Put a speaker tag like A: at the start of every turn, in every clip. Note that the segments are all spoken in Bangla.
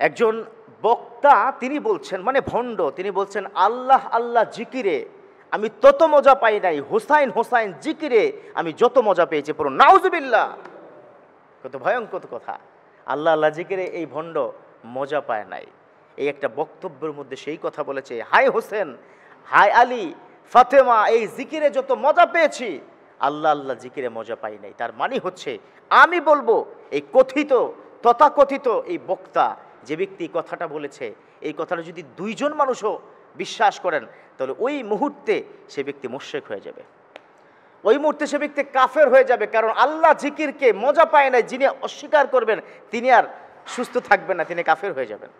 A: একজন বক্তা তিনি বলছেন, মানে ভণ্ড, তিনি বলছেন আল্লাহ আল্লাহ জিকিরে আমি তত মজা পাই নাই, হোসাইন হোসাইন জিকিরে আমি যত মজা পেয়েছি। পুরো নাউজুবিল্লাহ, কত ভয়ঙ্কর কথা। আল্লাহ আল্লাহ জিকিরে এই ভণ্ড মজা পায় নাই। এই একটা বক্তব্যের মধ্যে সেই কথা বলেছে, হাই হোসেন, হাই আলী, ফাতেমা, এই জিকিরে যত মজা পেয়েছি আল্লাহ আল্লাহ জিকিরে মজা পাই নাই। তার মানে হচ্ছে আমি বলবো এই কথিত তথাকথিত এই বক্তা যে ব্যক্তি কথাটা বলেছে, এই কথাটা যদি দুইজন মানুষও বিশ্বাস করেন তাহলে ওই মুহূর্তে সে ব্যক্তি মুশরিক হয়ে যাবে, ওই মুহূর্তে সে ব্যক্তি কাফের হয়ে যাবে। কারণ আল্লাহ জিকিরকে মজা পায় না, যিনি অস্বীকার করবেন তিনি আর সুস্থ থাকবেন না, তিনি কাফের হয়ে যাবেন।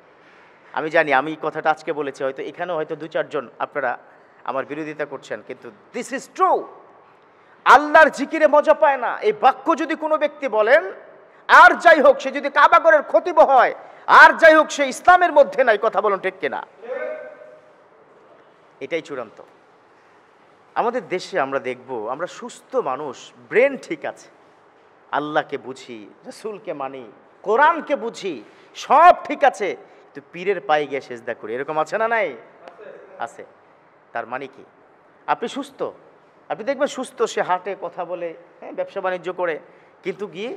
A: আমি জানি আমি কথাটা আজকে বলেছি, হয়তো এখানেও হয়তো দু চারজন আপনারা আমার বিরোধিতা করছেন, কিন্তু দিস ইজ ট্রু। আল্লাহর জিকিরে মজা পায় না এই বাক্য যদি কোনো ব্যক্তি বলেন, আর যাই হোক সে যদি কাবাগরের খতিব হয়, আর যাই হোক সে ইসলামের মধ্যে নাই। কথা বলুন ঠিক কিনা? এটাই চূড়ান্ত। আমাদের দেশে আমরা দেখব, আমরা সুস্থ মানুষ, ব্রেন ঠিক আছে, আল্লাহকে বুঝি, রাসূলকে মানি, কোরআনকে বুঝি, সব ঠিক আছে, তো পীরের পায়ে গিয়ে সেজদা করি, এরকম আছে না? নাই? আছে। তার মানে কি? আপনি সুস্থ, আপনি দেখবেন সুস্থ, সে হাঁটে, কথা বলে, হ্যাঁ, ব্যবসা বাণিজ্য করে, কিন্তু গিয়ে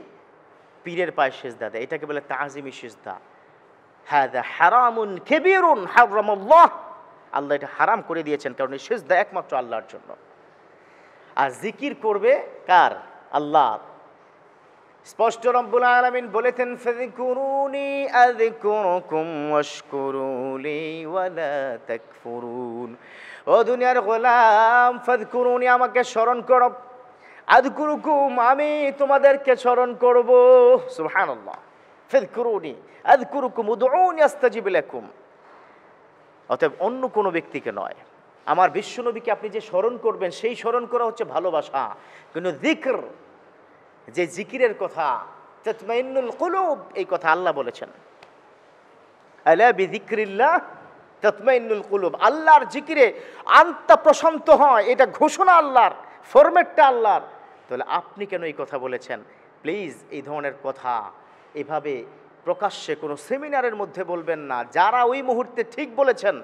A: পীরের পায়ে সেজদা দেয়। এটাকে বলে তাজিমি সেজদা। হাদা হারামুন কাবীরুন হারামাল্লাহ, আল্লাহ এটা হারাম করে দিয়েছেন, কারণ এই সেজদা একমাত্র আল্লাহর জন্য। আর জিকির করবে কার? আল্লাহ। স্পষ্ট রব্বুল আলামিন বলেছেন, ফাযকুরুনি আযকুরুকুম ওয়াশকুরুলি ওয়ালা তাকফুরুন। ও দুনিয়ার গোলাম, ফাযকুরুনি, আমাকে স্মরণ করো, আযকুরুকুম, আমি তোমাদেরকে স্মরণ করব। সুবহানাল্লাহ। ফাযকুরুনি আযকুরুকুম উদউনি আস্তাজিব লাকুম। অতএব অন্য কোনো ব্যক্তিকে নয়, আমার বিশ্বনবীকে আপনি যে স্মরণ করবেন সেই স্মরণ করা হচ্ছে ভালোবাসা। কিন্তু যিকর, যে জিকিরের কথা, তাতমাইন্নুল কুলুব, এই কথা আল্লাহ বলেছেন। আলা বিযিকরিল্লাহ তাতমাইন্নুল কুলুব, আল্লাহর জিকিরে আত্মা প্রশান্ত হয়, এটা ঘোষণা আল্লাহর, ফরম্যাটটা আল্লাহর। তাহলে আপনি কেন এই কথা বলেছেন? প্লিজ এই ধরনের কথা এভাবে প্রকাশ্যে কোনো সেমিনারের মধ্যে বলবেন না। যারা ওই মুহূর্তে ঠিক বলেছেন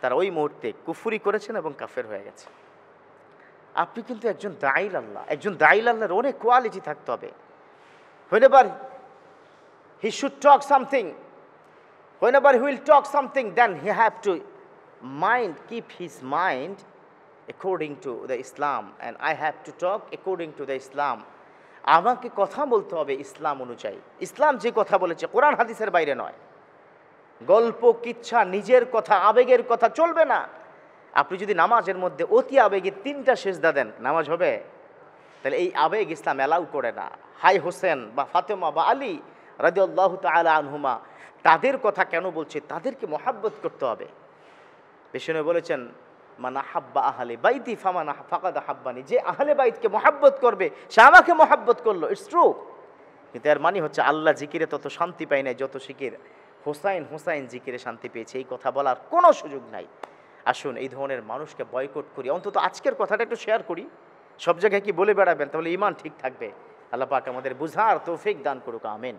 A: তারা ওই মুহূর্তে কুফরি করেছেন এবং কাফের হয়ে গেছে। আপনি কিন্তু একজন দাঈল আল্লাহ, একজন দাঈল আল্লাহর অনেক কোয়ালিটি থাকতে হবে। whenever he should talk something, whenever he will talk something, then he have to keep his mind according to the Islam, and I have to talk according to the Islam. আমাকে কথা বলতে হবে ইসলাম অনুযায়ী। ইসলাম যে কথা বলেছে কোরআন হাদিসের বাইরে নয়। গল্প কিচ্ছা, নিজের কথা, আবেগের কথা চলবে না। আপনি যদি নামাজের মধ্যে অতি আবেগে 3টা সেজদা দেন, নামাজ হবে? তাহলে এই আবেগ ইসলাম অ্যালাউ করে না। হাই হোসেন বা ফাতেমা বা আলী রাদিয়াল্লাহু তাআলা আনহুমা, তাদের কথা কেন বলছে? তাদেরকে মহাব্বত করতে হবে। বিষ্ণু বলেছেন, মান আহাব্বা আহলে বাইতি ফাকাদ আহাব্বানি, যে আহলে বাইতকে মহাব্বত করবে সে আমাকে মহাব্বত করলো। It's true. কিন্তু এর মানে হচ্ছে আল্লাহ জিকিরে তত শান্তি পাই নাই যত জিকির হোসাইন হোসাইন জিকিরে শান্তি পেয়েছে, এই কথা বলার কোনো সুযোগ নাই। আসুন এই ধরনের মানুষকে বয়কট করি, অন্তত আজকের কথাটা একটু শেয়ার করি। সব জায়গায় কি বলে বেড়াবেন? তাহলে ঈমান ঠিক থাকবে। আল্লাহ পাক আমাদের বুঝার তৌফিক দান করুক, আমিন।